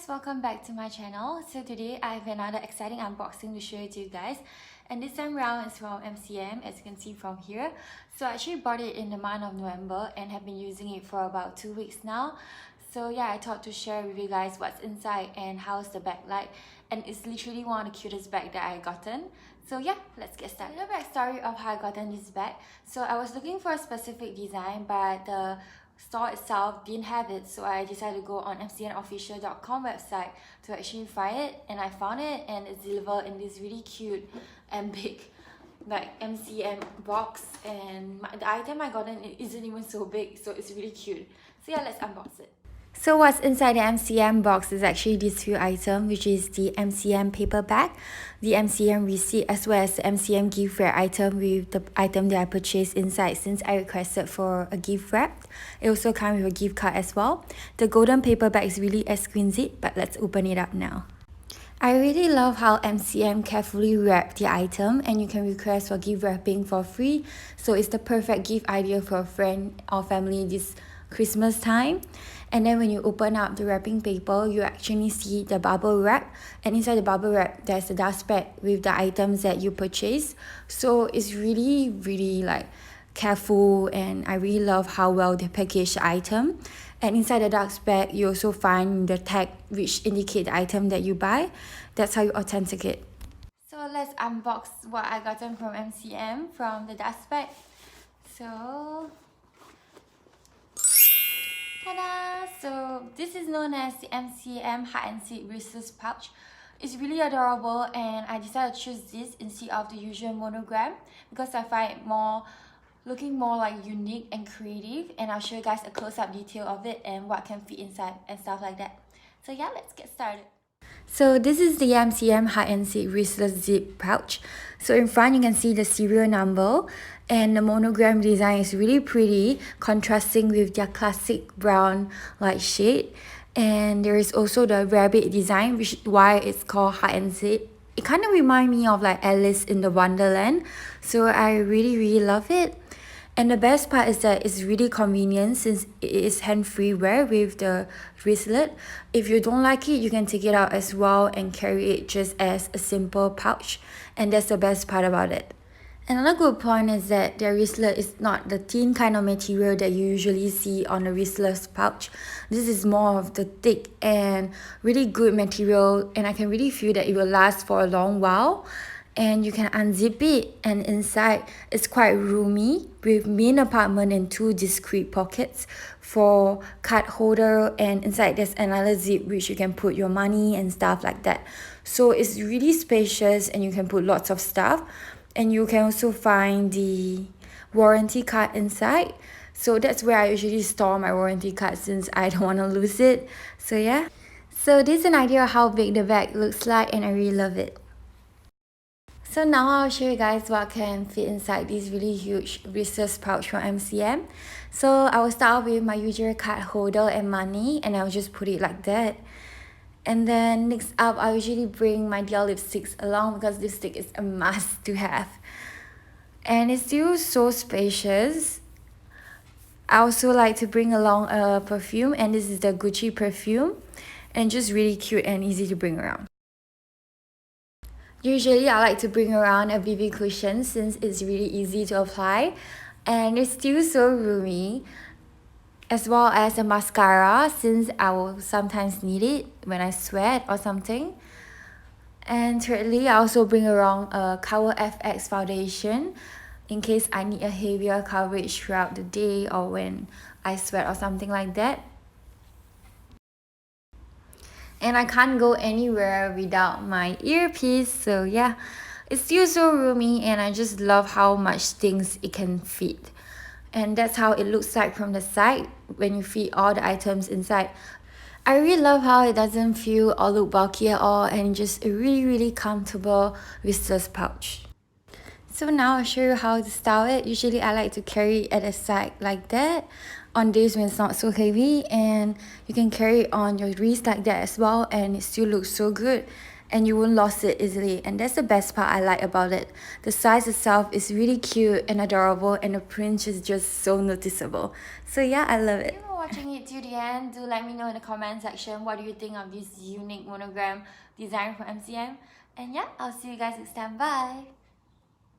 welcome back to my channel. So today I have another exciting unboxing to share to you guys, and this time around it's from MCM, as you can see from here. So I actually bought it in the month of November and have been using it for about 2 weeks now. So yeah, I thought to share with you guys what's inside and how's the bag like, and it's literally one of the cutest bags that I gotten. So yeah, let's get started. A little backstory of how I gotten this bag. So I was looking for a specific design, but the store itself didn't have it, so I decided to go on mcmofficial.com website to actually find it, and I found it, and it's delivered in this really cute and big like MCM box, and the item I got in it isn't even so big, so it's really cute. So yeah, let's unbox it. So what's inside the MCM box is actually these few items, which is the MCM paper bag, the MCM receipt, as well as the MCM gift wrap item with the item that I purchased inside since I requested for a gift wrap. It also comes with a gift card as well. The golden paper bag is really exquisite, but let's open it up now. I really love how MCM carefully wrapped the item, and you can request for gift wrapping for free. So it's the perfect gift idea for a friend or family this Christmas time. And then when you open up the wrapping paper, you actually see the bubble wrap, and inside the bubble wrap there's a dust bag with the items that you purchase. So it's really like careful, and I really love how well they package the item. And inside the dust bag you also find the tag which indicate the item that you buy. That's how you authenticate. So let's unbox what I gotten from MCM from the dust bag. So ta-da! So this is known as the MCM Hide and Seek Wrislet pouch. It's really adorable, and I decided to choose this instead of the usual monogram because I find it looking more like unique and creative, and I'll show you guys a close-up detail of it and what can fit inside and stuff like that. So yeah, let's get started. So this is the MCM Hide and Seek Wrislet zip pouch. So in front you can see the serial number, and the monogram design is really pretty, contrasting with their classic brown light shade. And there is also the rabbit design, which is why it's called Hide and Seek. It kind of reminds me of like Alice in the Wonderland, so I really love it. And the best part is that it's really convenient since it is hand-free wear with the wristlet. If you don't like it, you can take it out as well and carry it just as a simple pouch, and that's the best part about it. Another good point is that the wristlet is not the thin kind of material that you usually see on the wristlet pouch. This is more of the thick and really good material, and I can really feel that it will last for a long while. And you can unzip it, and inside it's quite roomy with main apartment and 2 discrete pockets for card holder, and inside there's another zip which you can put your money and stuff like that. So it's really spacious, and you can put lots of stuff, and you can also find the warranty card inside. So that's where I usually store my warranty card since I don't want to lose it. So yeah, so this is an idea of how big the bag looks like, and I really love it. So now I'll show you guys what can fit inside this really huge wristlet pouch from MCM. So I will start with my usual card holder and money, and I'll just put it like that. And then next up, I usually bring my Dior lipsticks along because lipstick is a must to have. And it's still so spacious. I also like to bring along a perfume, and this is the Gucci perfume, and just really cute and easy to bring around. Usually I like to bring around a BB cushion since it's really easy to apply, and it's still so roomy, as well as a mascara since I will sometimes need it when I sweat or something. And thirdly, I also bring around a Cover FX foundation in case I need a heavier coverage throughout the day or when I sweat or something like that. And I can't go anywhere without my earpiece, so yeah, it's still so roomy, and I just love how much things it can fit. And that's how it looks like from the side when you fit all the items inside. I really love how it doesn't feel or look bulky at all, and just a really comfortable wristlet pouch. So now I'll show you how to style it. Usually I like to carry it at the side like that on days when it's not so heavy, and you can carry it on your wrist like that as well, and it still looks so good. and you won't lose it easily, and that's the best part I like about it. The size itself is really cute and adorable, and the print is just so noticeable. So yeah, I love it. If you're watching it to the end, do let me know in the comment section what do you think of this unique monogram design from MCM. And yeah, I'll see you guys next time. Bye!